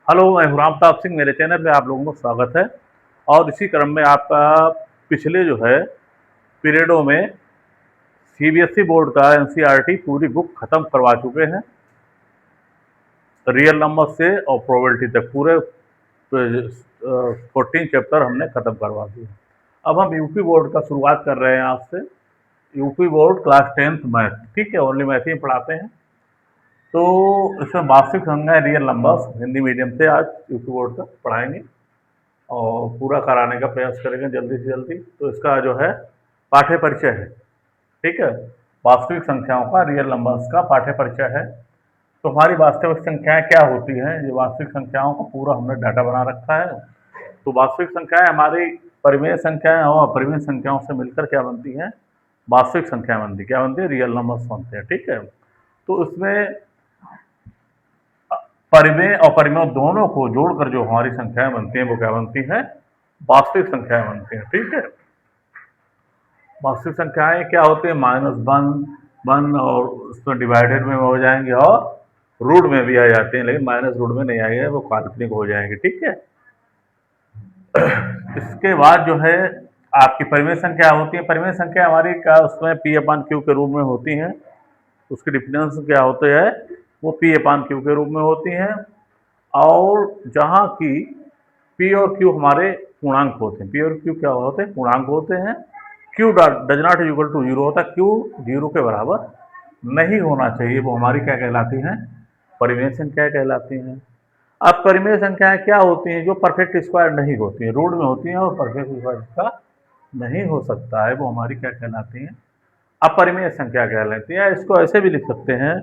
Hello, मैं हूँ रामप्रताप सिंह। मेरे चैनल में आप लोगों को स्वागत है। और इसी क्रम में आपका पिछले जो है पीरियडों में सीबीएसई बोर्ड का एनसीईआरटी पूरी बुक खत्म करवा चुके हैं। रियल नंबर से और प्रोबेबिलिटी तक पूरे 14 चैप्टर हमने खत्म करवा दिए। अब हम यूपी बोर्ड का शुरुआत कर रहे हैं आज से। UP board class 10th math, ठीक है, ओनली मैथ ही पढ़ाते हैं। तो इसमें वार्षिक संख्या रियल नंबर्स हिंदी मीडियम से आज यूपी बोर्ड का पढ़ाएंगे और पूरा कराने का प्रयास करेंगे जल्दी से जल्दी। तो इसका जो है पाठ्य परिचय है, ठीक है, वास्तविक संख्याओं का, रियल नंबर्स का पाठ्य परिचय है। तो हमारी वास्तविक संख्याएं क्या होती हैं, ये वास्तविक संख्याओं का पूरा हमने डाटा बना रखा है। तो वास्तविक संख्याएं हमारी परिमेय संख्याएं और अपरिमेय संख्याओं से मिलकर क्या बनती हैं, वास्तविक संख्या बनती, क्या बनती है, रियल नंबर्स बनते हैं, ठीक है। तो इसमें परिमेय और परिमेय दोनों को जोड़कर जो हमारी संख्याएं बनती हैं वो क्या बनती हैं, वास्तविक संख्याएं बनती हैं, ठीक है। वास्तविक संख्याएं क्या होती है, -1 और उसमें डिवाइडेड में हो जाएंगे और रूट में भी आ जाते हैं, लेकिन माइनस रूट में नहीं आएंगे, वो काल्पनिक हो जाएंगे, ठीक है। इसके बाद जो है आपकी परिमेय संख्या होती है। परिमेय संख्या हमारी क्या, उसमें P/Q के रूप में होती हैं। उसके डिफिनेंस क्या होते हैं, वो P/Q के रूप में होती हैं। और जहाँ की P और Q हमारे पूर्णांक होते हैं। P और Q क्या होते हैं, पूर्णांक होते हैं। Q does not equal to zero होता है, Q जीरो के बराबर नहीं होना चाहिए, वो हमारी क्या कहलाती हैं, परिमेय संख्या कहलाती हैं। अब परिमेय संख्याएं क्या होती हैं, जो परफेक्ट स्क्वायर नहीं होती हैं, रूट में होती हैं और परफेक्ट स्क्वायर का नहीं हो सकता है, वो हमारी क्या कहलाती हैं, अपरिमेय संख्या कहलाती है। इसको ऐसे भी लिख सकते हैं,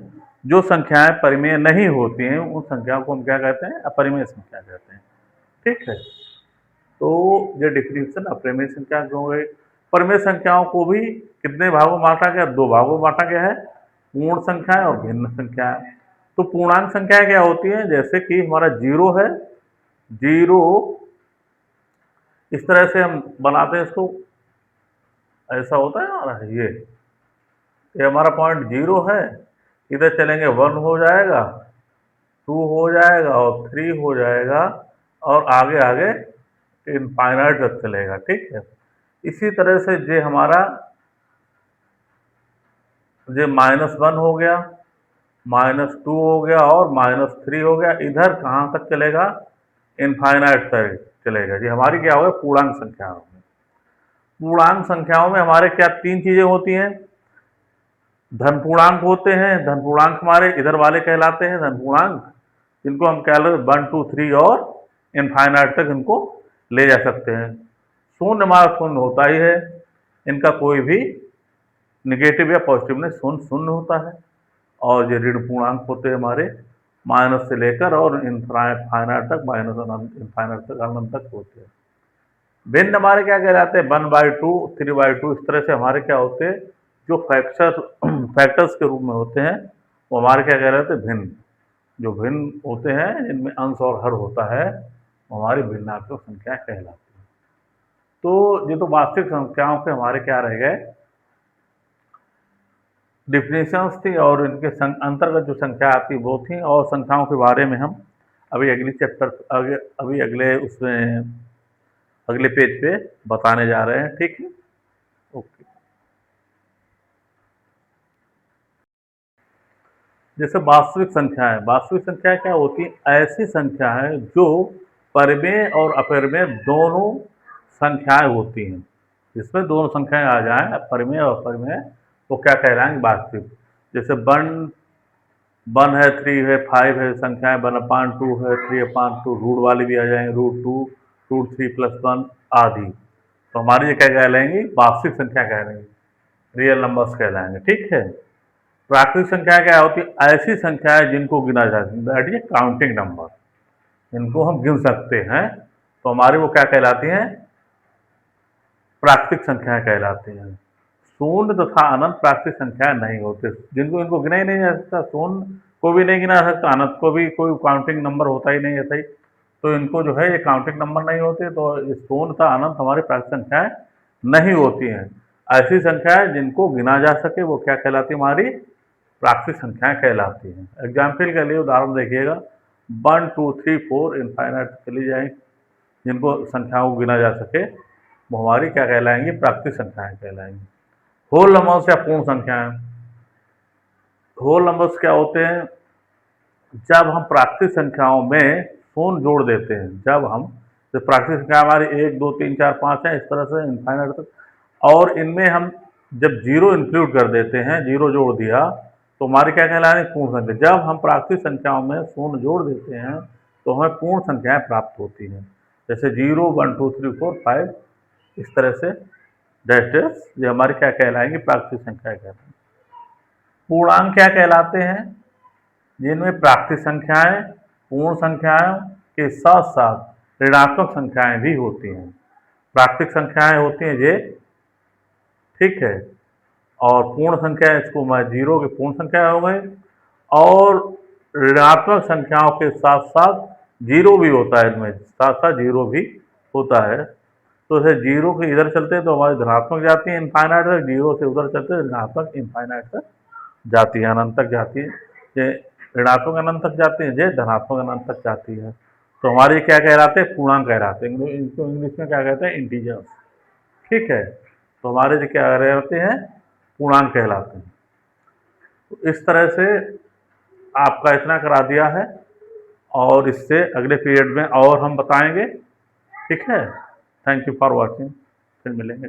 जो संख्याएं परिमेय नहीं होती हैं उन संख्याओं को हम क्या कहते हैं, अपरिमेय संख्या कहते हैं, ठीक है। तो ये डिफिनेशन अपरिमेय संख्या हो गई। परिमेय संख्याओं को भी कितने भागों में बांटा गया, 2 भागों में बांटा गया है, पूर्ण संख्याएं और भिन्न संख्याएं। तो पूर्णांक संख्याएं क्या होती हैं, जैसे कि हमारा जीरो है, जीरो इस तरह से हम बनाते हैं इसको, ऐसा होता है हमारा, ये हमारा पॉइंट जीरो है, इधर चलेंगे 1 हो जाएगा, 2 हो जाएगा और 3 हो जाएगा और आगे आगे इनफाइनाइट तक चलेगा, ठीक है। इसी तरह से ये हमारा ये -1 हो गया, -2 हो गया और -3 हो गया, इधर कहाँ तक चलेगा, इनफाइनाइट तक चलेगा। ये हमारी क्या होगा, पूर्णांक संख्या होगी। पूर्णांक संख्याओं में हमारे क्या 3 चीजें होती हैं, धन पूर्णांक होते हैं। धन पूर्णांक हमारे इधर वाले कहलाते हैं धन पूर्णांक, जिनको हम कह लो 1, 2, 3 और इनफाइनाइट तक इनको ले जा सकते हैं। शून्य हमारा शून्य होता ही है, इनका कोई भी निगेटिव या पॉजिटिव में शून्य शून्य होता है। और ये ऋण पूर्णांक होते हैं हमारे, माइनस से लेकर और इनफाइनाइट तक, माइनस अनंत, इनफाइनाइट तक, अनंत तक होते हैं। भिन्न हमारे क्या कहलाते हैं, 1/2, 3/2, इस तरह से हमारे क्या होते हैं, जो फैक्टर्स के रूप में होते हैं, वो हमारे क्या कहलाते हैं, भिन्न। जो भिन्न होते हैं, जिनमें अंश और हर होता है, वो हमारी भिन्नात्मक संख्या कहलाती है। तो ये तो वास्तविक संख्याओं के हमारे क्या रह गए, डिफिनेशंस थी, और इनके अंतर्गत जो संख्या आती वो थी। और संख्याओं के बारे में हम अभी अगली चैप्टर अभी अगले उसमें अगले पेज पे बताने जा रहे हैं, ठीक है, ओके। जैसे वास्तविक संख्या है, वास्तविक संख्या क्या होती है, ऐसी संख्या है जो परिमेय और अपरिमेय दोनों संख्याएं होती हैं। जिसमें दोनों संख्याएं आ जाएं, परिमेय और अपरिमेय, वो क्या कहलाएंगे, वास्तविक। जैसे 1 है, 3 है, 5 है, संख्याएं 1/2 है, 3/2, रूट वाली भी आ जाएंगे, √2, √3 + 1 आदि। तो हमारी ये क्या कहलाएंगी, वास्तविक संख्या कहलाएंगी, रियल नंबर्स कहलाएंगे, ठीक है। प्राकृतिक संख्या क्या होती है, ऐसी संख्याएं जिनको गिना जा सकता है, दैट इज काउंटिंग नंबर, जिनको हम गिन सकते हैं, तो हमारी वो क्या कहलाती हैं, प्राकृतिक संख्याएं कहलाती हैं। शून्य तथा अनंत प्राकृतिक संख्याएं नहीं होते, जिनको इनको गिना ही नहीं जा सकता, शून्य को भी नहीं गिना सकता, अनंत को भी कोई काउंटिंग नंबर होता ही नहीं है, सही। तो इनको जो है ये काउंटिंग नंबर नहीं होते, तो शून्य तथा अनंत हमारी प्राकृतिक संख्याएं नहीं होती हैं। ऐसी संख्याएं जिनको गिना जा सके वो क्या कहलाती है, हमारी प्राकृतिक संख्याएं कहलाती हैं। एग्जाम्पल के लिए उदाहरण देखिएगा, 1 2 3 4 इनफाइनाइट चली जाएंगी, जिनको संख्याओं को गिना जा सके वो हमारी क्या कहलाएंगी, प्राकृतिक संख्याएं कहलाएंगी। होल नंबर्स या पूर्ण संख्याएं। होल नंबर्स क्या होते हैं, जब हम प्राकृतिक संख्याओं में शून्य जोड़ देते हैं, जब हम तो प्राकृतिक संख्या हमारी 1 2 3 4 5 है, इस तरह से इनफाइनाइट तक, और इनमें हम जब जीरो इंक्लूड कर देते हैं, जीरो जोड़ दिया, तो हमारी क्या कहलाएंगे, पूर्ण संख्या। जब हम प्राकृतिक संख्याओं में शून्य जोड़ देते हैं तो हमें पूर्ण संख्याएं प्राप्त होती हैं, जैसे 0 1 2 3 4 5, इस तरह से डैश डैश, ये हमारी क्या कहलाएंगी, प्राकृतिक संख्याएं कहलाएंगी। पूर्णांक क्या कहलाते हैं, जिनमें प्राकृतिक संख्याएं, पूर्ण संख्याओं के साथ साथ ऋणात्मक संख्याएं भी होती हैं। प्राकृतिक संख्याएं होती हैं ये, ठीक है, और पूर्ण संख्या, इसको मैं जीरो की पूर्ण संख्या हो गई, और ऋणात्मक संख्याओं के साथ साथ जीरो भी होता है, इनमें साथ साथ जीरो भी होता है। तो जैसे जीरो के इधर चलते हैं तो हमारी धनात्मक जाती है इनफाइनाइट तक, जीरो से उधर चलते हैं ऋणात्मक इनफाइनाइट तक जाती है, अनंत तक जाती है। ये ऋणात्मक अनंत तक जाती है, ये धनात्मक अनंत तक जाती है। तो हमारे क्या कहलाते हैं, पूर्णांक कहलाते हैं, इनको इंग्लिश में क्या कहते हैं, इंटीजर्स, ठीक है। तो हमारे जो क्या कहते हैं, पूर्णांक कहलाते हैं। तो इस तरह से आपका इतना करा दिया है, और इससे अगले पीरियड में और हम बताएंगे, ठीक है। थैंक यू फॉर वॉचिंग, फिर मिलेंगे।